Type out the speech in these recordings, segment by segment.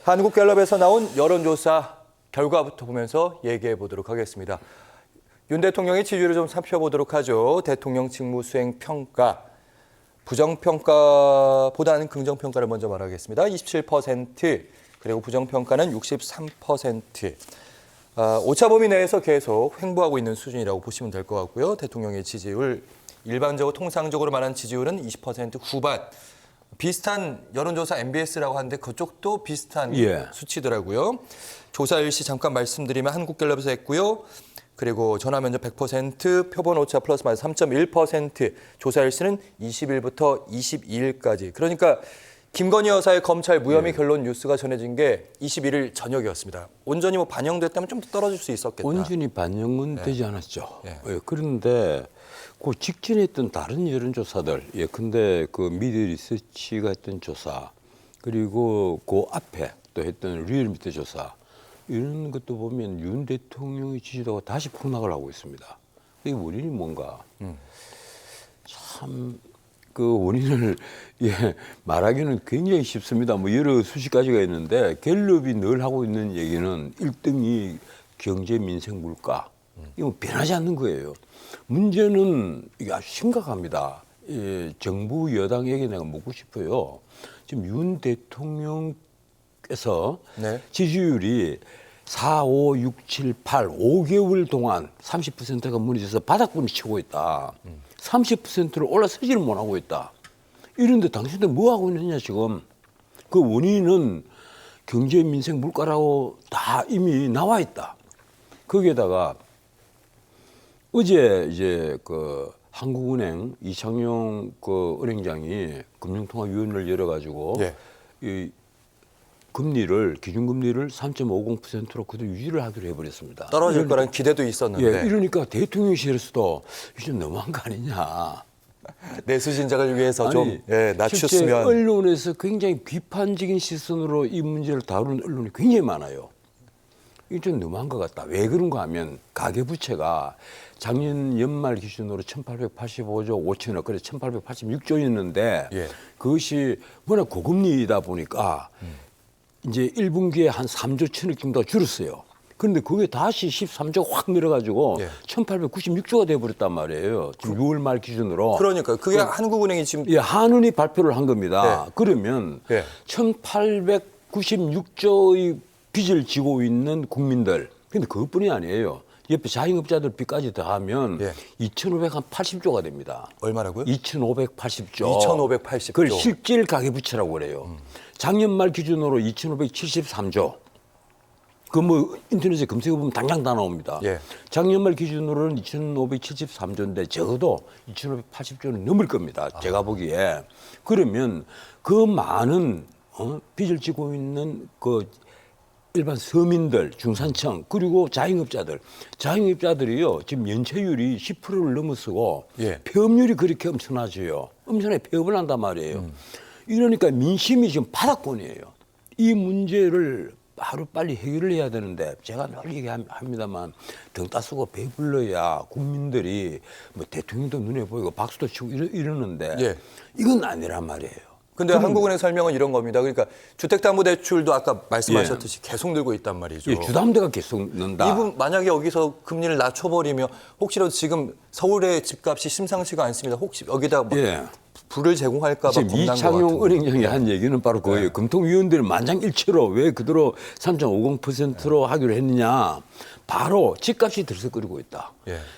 한국갤럽에서 나온 여론조사 결과부터 보면서 얘기해 보도록 하겠습니다. 윤 대통령의 지지율을 좀 살펴보도록 하죠. 대통령 직무 수행 평가, 부정평가보다는 긍정평가를 먼저 말하겠습니다. 27%, 그리고 부정평가는 63%. 오차 범위 내에서 계속 횡보하고 있는 수준이라고 보시면 될 것 같고요. 대통령의 지지율, 일반적으로 통상적으로 말하는 지지율은 20% 후반. 비슷한 여론조사 MBS라고 하는데 그쪽도 비슷한 수치더라고요. 조사 일시 잠깐 말씀드리면 한국갤럽에서 했고요. 그리고 전화면접 100%, 표본 오차 플러스 마이너스 3.1%, 조사 일시는 20일부터 22일까지. 그러니까 김건희 여사의 검찰 무혐의 결론 뉴스가 전해진 게 21일 저녁이었습니다. 온전히 반영됐다면 좀 더 떨어질 수 있었겠다. 온전히 반영은 되지 않았죠. 그런데 그 직전에 했던 다른 여론조사들, 근데 그 미디어 리서치가 했던 조사, 그리고 그 앞에 또 했던 리얼미터 조사, 이런 것도 보면 윤 대통령의 지지도가 다시 폭락을 하고 있습니다. 이 원인이 뭔가? 참 그 원인을 말하기는 굉장히 쉽습니다. 여러 수십 가지가 있는데 갤럽이 늘 하고 있는 얘기는 1등이 경제, 민생, 물가. 이건 변하지 않는 거예요. 문제는 이게 아주 심각합니다. 정부 여당에게 내가 묻고 싶어요. 지금 윤 대통령께서 지지율이 4, 5, 6, 7, 8, 5개월 동안 30%가 무너져서 바닥권이 치고 있다. 30%를 올라서지를 못하고 있다. 이런데 당신들 뭐 하고 있느냐 지금. 그 원인은 경제, 민생, 물가라고 다 이미 나와 있다. 거기에다가 어제 이제 그 한국은행 이창용 그 은행장이 금융통화위원회를 열어가지고 이 금리를 기준금리를 3.50%로 그대로 유지를 하기로 해버렸습니다. 떨어질 거란 기대도 있었는데. 이러니까 대통령실에서도 이제 너무한 거 아니냐. 내수 진작을 위해서 좀 낮췄으면. 실제 언론에서 굉장히 비판적인 시선으로 이 문제를 다루는 언론이 굉장히 많아요. 이게 좀 너무한 것 같다. 왜 그런가 하면 가계부채가 작년 연말 기준으로 1,885조 5천억, 그래 1,886조였는데 그것이 워낙 고금리이다 보니까 이제 1분기에 한 3조 천억 정도 줄었어요. 그런데 그게 다시 13조 확 늘어가지고 1,896조가 돼버렸단 말이에요. 지금 6월 말 기준으로. 그러니까 그게 한국은행이 지금 한은이 발표를 한 겁니다. 그러면 1,896조의 빚을 지고 있는 국민들. 근데 그것뿐이 아니에요. 옆에 자영업자들 빚까지 더하면 2,580조가 됩니다. 얼마라고요? 2,580조. 2,580조. 그걸 실질 가계부채라고 그래요. 작년 말 기준으로 2,573조. 그 인터넷에 검색해보면 당장 다 나옵니다. 작년 말 기준으로는 2,573조인데 적어도 2,580조는 넘을 겁니다. 제가 보기에. 그러면 그 많은 빚을 지고 있는 그 일반 서민들, 중산층, 그리고 자영업자들이요 지금 연체율이 10%를 넘어서고 폐업률이 그렇게 엄청나죠. 엄청나게 폐업을 한단 말이에요. 이러니까 민심이 지금 바닥권이에요. 이 문제를 하루빨리 해결을 해야 되는데 제가 늘 얘기합니다만 등 따쓰고 배불러야 국민들이 대통령도 눈에 보이고 박수도 치고 이러는데 이건 아니란 말이에요. 근데 한국은행 설명은 이런 겁니다. 그러니까 주택담보대출도 아까 말씀하셨듯이 계속 늘고 있단 말이죠. 주담대가 계속 는다. 이분 만약에 여기서 금리를 낮춰버리면 혹시라도 지금 서울의 집값이 심상치가 않습니다. 혹시 여기다 불을 제공할까 봐 겁난 것 같은데. 이창용 은행장이 한 얘기는 바로 그거예요. 금통위원들은 만장일치로 왜 그대로 3.50%로 하기로 했느냐. 바로 집값이 들썩거리고 있다.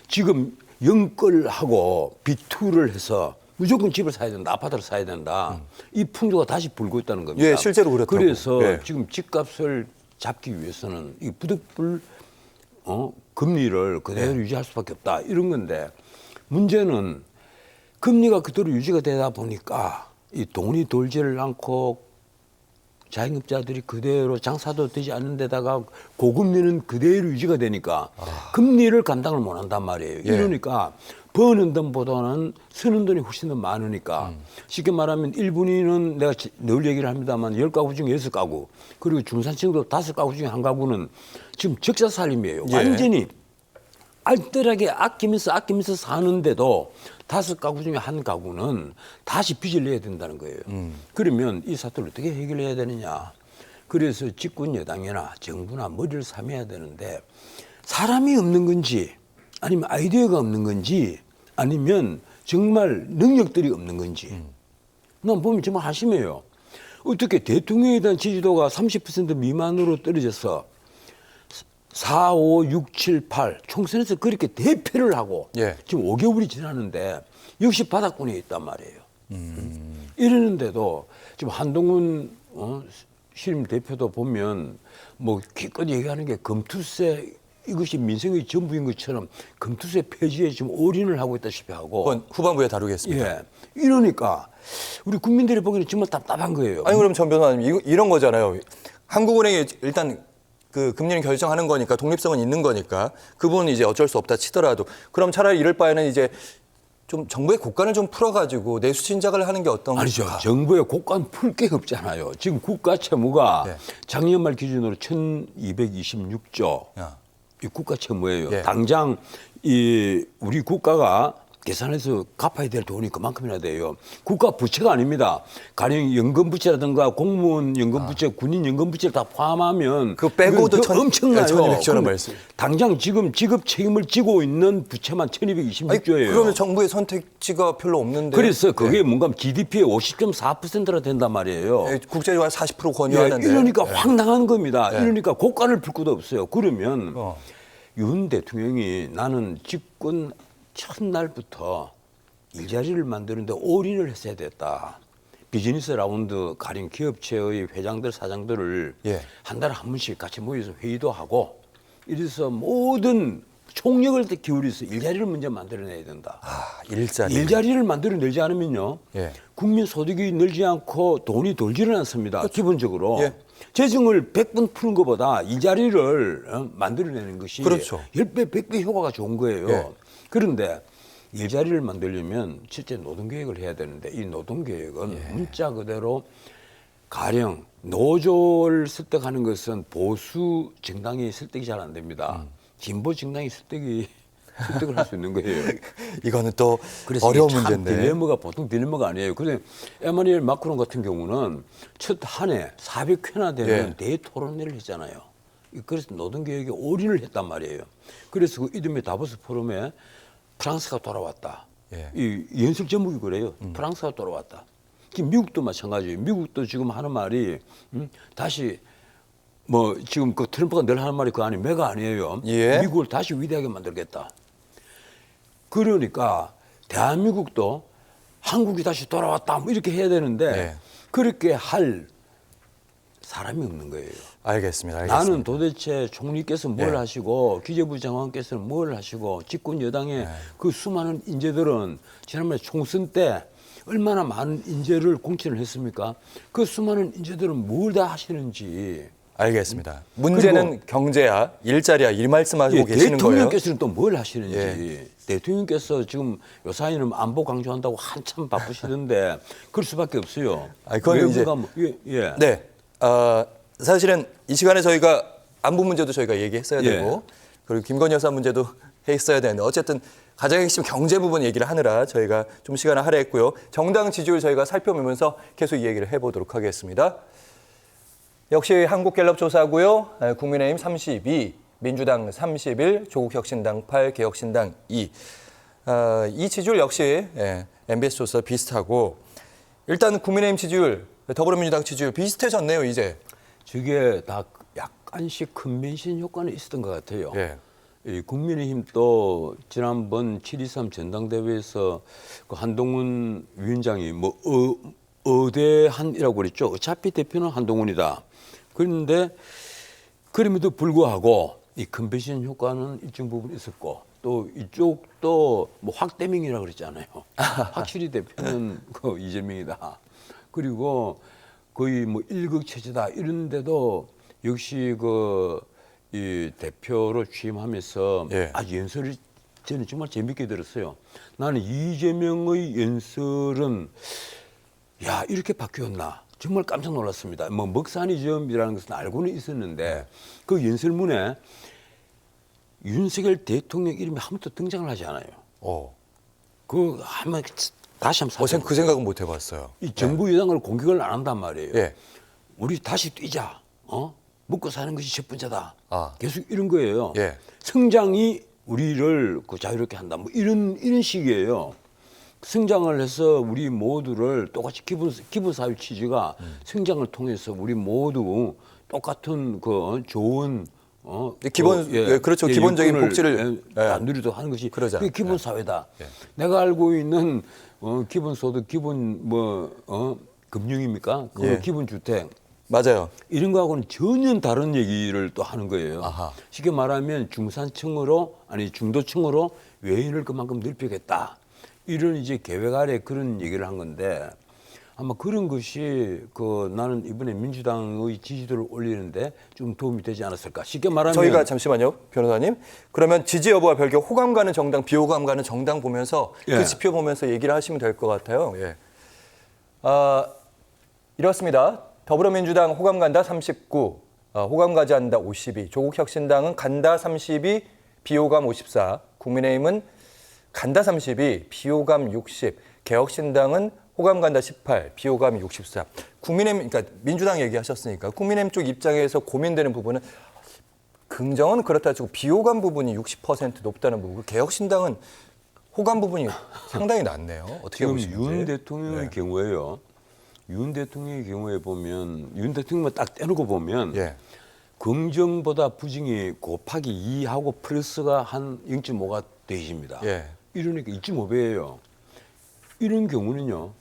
지금 영끌하고 비투를 해서 무조건 집을 사야 된다, 아파트를 사야 된다. 이 풍조가 다시 불고 있다는 겁니다. 실제로 그렇다고. 그래서 지금 집값을 잡기 위해서는 이 부득불 금리를 그대로 유지할 수밖에 없다. 이런 건데 문제는 금리가 그대로 유지가 되다 보니까 이 돈이 돌지를 않고 자영업자들이 그대로 장사도 되지 않는 데다가 고금리는 그대로 유지가 되니까 금리를 감당을 못 한단 말이에요. 이러니까 버는 돈보다는 쓰는 돈이 훨씬 더 많으니까 쉽게 말하면 1분위는 내가 늘 얘기를 합니다만 10가구 중에 6가구 그리고 중산층도 5가구 중에 1가구는 지금 적자 살림이에요. 완전히 알뜰하게 아끼면서 사는데도 5가구 중에 1가구는 다시 빚을 내야 된다는 거예요. 그러면 이 사태를 어떻게 해결해야 되느냐. 그래서 집권 여당이나 정부나 머리를 삼아야 되는데 사람이 없는 건지 아니면 아이디어가 없는 건지 아니면 정말 능력들이 없는 건지 난 보면 정말 한심해요. 어떻게 대통령에 대한 지지도가 30% 미만으로 떨어져서 4, 5, 6, 7, 8 총선에서 그렇게 대패를 하고 예. 지금 5개월이 지났는데 역시 바닥권에 있단 말이에요. 이러는데도 지금 한동훈 신임 대표도 보면 뭐 기껏 얘기하는 게 금투세 이것이 민생의 전부인 것처럼 금투세 폐지에 지금 올인을 하고 있다시피 하고. 그건 후반부에 다루겠습니다. 예. 이러니까 우리 국민들이 보기에는 정말 답답한 거예요. 아니 그럼 전 변호사님 이런 거잖아요. 한국은행이 일단 그 금리를 결정하는 거니까 독립성은 있는 거니까 그 부분은 이제 어쩔 수 없다 치더라도 그럼 차라리 이럴 바에는 이제 좀 정부의 고관을 좀 풀어가지고 내수 신작을 하는 게 어떤가? 아니죠. 정부의 고관 풀 게 없잖아요. 지금 국가 채무가 네. 작년 말 기준으로 1,226조. 야. 이 국가 채무예요. 예. 당장 이 우리 국가가 계산해서 갚아야 될 돈이 그만큼이나 돼요. 국가 부채가 아닙니다. 가령 연금 부채라든가 공무원 연금 부채, 군인 연금 부채를 다 포함하면 그거 빼고도 이건 엄청나요. 1,200조 원 그럼 말씀. 당장 지금 지급 책임을 지고 있는 부채만 1,226조예요. 그러면 정부의 선택지가 별로 없는데. 그래서 그게 뭔가 GDP의 50.4%나 된단 말이에요. 예, 국제조화 40% 예, 권유하는데. 이러니까 예. 황당한 겁니다. 예. 이러니까 고가를 풀 것도 없어요. 그러면 어. 윤 대통령이 나는 집권 첫날부터 일자리를 만드는데 올인을 했어야 됐다. 비즈니스 라운드 가령 기업체의 회장들 사장들을 예. 한 달에 한 번씩 같이 모여서 회의도 하고 이래서 모든 총력을 기울여서 일자리를 먼저 만들어내야 된다. 아, 일자리. 일자리를 만들어내지 않으면요. 예. 국민 소득이 늘지 않고 돈이 돌지를 않습니다. 기본적으로. 예. 재정을 100번 푸는 것보다 일자리를 만들어내는 것이 그렇죠. 10배, 100배 효과가 좋은 거예요. 예. 그런데 일자리를 만들려면 실제 노동계획을 해야 되는데 이 노동계획은 문자 그대로 가령 노조를 설득하는 것은 보수 정당이 설득이 잘 안 됩니다. 진보 정당이 설득을 할 수 있는 거예요. 이거는 또 그래서 어려운 이게 참 문제인데. 딜레마가 보통 딜레마가 아니에요. 그런데 에마뉘엘 마크롱 같은 경우는 첫 한 해 400회나 되는 예. 대토론회를 했잖아요. 그래서 노동개혁에 올인을 했단 말이에요. 그래서 그 이듬해 다보스 포럼에 프랑스가 돌아왔다. 예. 이 연설 제목이 그래요. 프랑스가 돌아왔다. 지금 미국도 마찬가지예요. 미국도 지금 하는 말이 다시 뭐 지금 그 트럼프가 늘 하는 말이 그거 아니 메가 아니에요. 예. 미국을 다시 위대하게 만들겠다. 그러니까 대한민국도 한국이 다시 돌아왔다 뭐 이렇게 해야 되는데 네. 그렇게 할 사람이 없는 거예요. 알겠습니다. 나는 도대체 총리께서 뭘 네. 하시고 기재부 장관께서는 뭘 하시고 집권 여당의 그 수많은 인재들은 지난번에 총선 때 얼마나 많은 인재를 공천을 했습니까? 그 수많은 인재들은 뭘 다 하시는지. 알겠습니다. 문제는 경제야, 일자리야 이 말씀하시고 계시는 거예요. 대통령께서는 또 뭘 하시는지. 예. 대통령께서 지금 요사이는 안보 강조한다고 한참 바쁘시던데 그럴 수밖에 없어요. 아니, 그건 이제- 외부가 뭐, 예. 네. 사실은 이 시간에 저희가 안보 문제도 저희가 얘기했어야 예. 되고 그리고 김건희 여사 문제도 했어야 되는데 어쨌든 가장 핵심 경제 부분 얘기를 하느라 저희가 좀 시간을 할애했고요. 정당 지지율 저희가 살펴보면서 계속 이 얘기를 해보도록 하겠습니다. 역시 한국갤럽 조사고요. 국민의힘 32, 민주당 31, 조국혁신당 8, 개혁신당 2. 이 지지율 역시 MBS 조사 비슷하고 일단 국민의힘 지지율, 더불어민주당 지지율 비슷해졌네요, 이제. 저게 다 약간씩 컨벤션 효과는 있었던 것 같아요. 예. 이 국민의힘도 지난번 7.23 전당대회에서 그 한동훈 위원장이 뭐 어대한이라고 그랬죠. 어차피 대표는 한동훈이다. 그런데 그럼에도 불구하고 이 컨벤션 효과는 일정 부분 있었고 또 이쪽도 뭐 확대명이라고 그랬잖아요. 확실히 대표는 그 이재명이다. 그리고 거의 뭐 일극체제다 이런데도 역시 그 이 대표로 취임하면서 예. 아주 연설을 저는 정말 재밌게 들었어요. 나는 이재명의 연설은 야 이렇게 바뀌었나 정말 깜짝 놀랐습니다. 뭐 먹사니즘이라는 것은 알고는 있었는데 그 연설문에 윤석열 대통령 이름이 한 번도 등장을 하지 않아요. 그 한번 다시 한번 그 생각은 못 해봤어요. 이 정부 여당을 공격을 안 한단 말이에요. 예. 우리 다시 뛰자. 먹고 사는 것이 첫 번째다. 아. 계속 이런 거예요. 예. 성장이 우리를 그 자유롭게 한다. 뭐 이런 식이에요. 성장을 해서 우리 모두를 똑같이 기본 사회 취지가 성장을 통해서 우리 모두 똑같은 그 좋은 기본 그렇죠. 기본적인 여건을, 복지를 누리도록 하는 것이 그러자. 그게 기본 사회다. 내가 알고 있는 기본 소득, 기본 금융입니까? 그 기본 주택. 맞아요. 이런 거하고는 전혀 다른 얘기를 또 하는 거예요. 아하. 쉽게 말하면 중산층으로 아니 중도층으로 외인을 그만큼 넓히겠다. 이런 이제 계획 아래 그런 얘기를 한 건데 아마 그런 것이 그 나는 이번에 민주당의 지지도를 올리는데 좀 도움이 되지 않았을까. 쉽게 말하면 저희가 잠시만요, 변호사님. 그러면 지지 여부와 별개 호감 가는 정당, 비호감 가는 정당 보면서 그 지표 보면서 얘기를 하시면 될 것 같아요. 예. 이렇습니다. 더불어민주당 호감 간다 39, 호감 가지 않는다 52, 조국혁신당은 간다 32, 비호감 54, 국민의힘은 간다 32, 비호감 60, 개혁신당은 호감 간다 18, 비호감 64. 국민의힘, 그러니까 민주당 얘기하셨으니까 국민의힘 쪽 입장에서 고민되는 부분은 긍정은 그렇다 치고 비호감 부분이 60% 높다는 부분, 개혁신당은 호감 부분이 상당히 낮네요. 어떻게 지금 보시는지. 윤 대통령의 경우에요. 윤 대통령의 경우에 보면 윤 대통령만 딱 떼놓고 보면 예. 긍정보다 부정이 곱하기 2하고 플러스가 한 0.5가 되십니다. 예. 이러니까 2.5배예요. 이런 경우는요.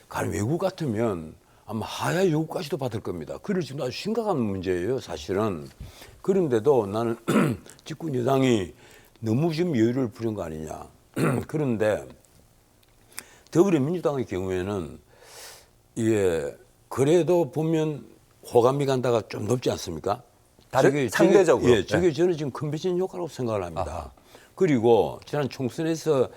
가령 외국 같으면 아마 하야 요구까지도 받을 겁니다. 그럴 지금 아주 심각한 문제예요. 사실은. 그런데도 나는 집권 여당이 너무 지금 여유를 부린 거 아니냐. 그런데 더불어민주당의 경우에는 이게 그래도 보면 호감이 간다가 좀 높지 않습니까? 상대적으로. 저게 저는 지금 컨벤션 효과라고 생각을 합니다. 아하. 그리고 지난 총선에서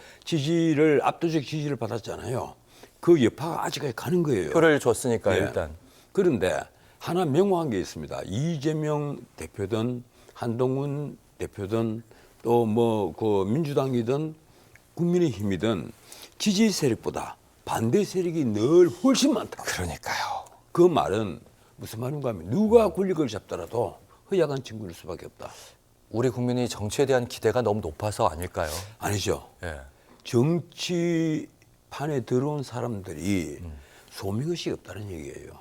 압도적 지지를 받았잖아요. 그 여파가 아직까지 가는 거예요. 표를 줬으니까 일단. 그런데 하나 명확한 게 있습니다. 이재명 대표든 한동훈 대표든 또 뭐 그 민주당이든 국민의힘이든 지지 세력보다 반대 세력이 늘 훨씬 많다. 그러니까요. 그 말은 무슨 말인가 하면 누가 권력을 잡더라도 허약한 친구일 수밖에 없다. 우리 국민이 정치에 대한 기대가 너무 높아서 아닐까요? 아니죠. 예. 정치판에 들어온 사람들이 소명의식이 없다는 얘기예요.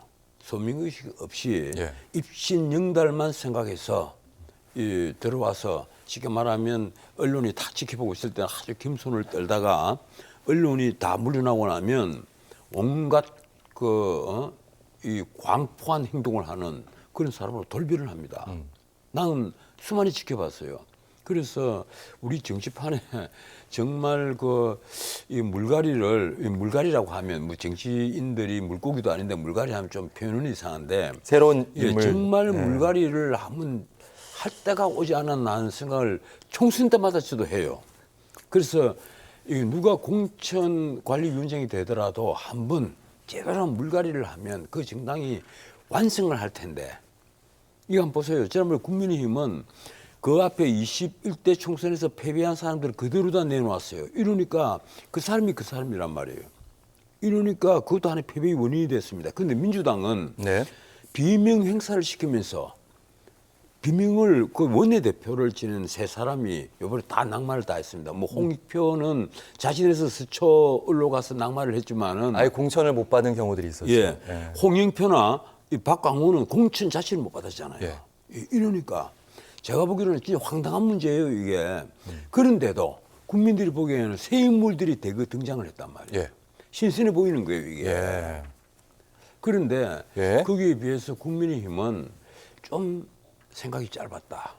소명의식 없이 입신영달만 생각해서 들어와서 쉽게 말하면 언론이 다 지켜보고 있을 때 아주 겸손을 떨다가 언론이 다 물러나고 나면 온갖 이 광포한 행동을 하는 그런 사람으로 돌변을 합니다. 나는 수많이 지켜봤어요. 그래서 우리 정치판에 정말 이 물갈이라고 하면 뭐 정치인들이 물고기도 아닌데 물갈이 하면 좀 표현은 이상한데 새로운 인물. 정말 물갈이를 한번 할 때가 오지 않았나 하는 생각을 총선 때마다 저도 해요. 그래서 누가 공천관리위원장이 되더라도 한번 제대로 물갈이를 하면 그 정당이 완성을 할 텐데 이거 한번 보세요. 지난번에 국민의힘은 그 앞에 21대 총선에서 패배한 사람들을 그대로 다 내놓았어요. 이러니까 그 사람이 그 사람이란 말이에요. 이러니까 그것도 하나의 패배의 원인이 됐습니다. 그런데 민주당은 비명 행사를 시키면서 비명을 그 원내대표를 지낸 세 사람이 이번에 다 낙마를 다 했습니다. 뭐 홍익표는 자신에서 스쳐 올라가서 낙마를 했지만은 아예 공천을 못 받은 경우들이 있었죠. 홍영표나 이 박광호는 공천 자체를 못 받았잖아요. 이러니까 제가 보기로는 진짜 황당한 문제예요, 이게. 그런데도 국민들이 보기에는 새 인물들이 대거 등장을 했단 말이에요. 신선해 보이는 거예요, 이게. 그런데 거기에 비해서 국민의힘은 좀 생각이 짧았다.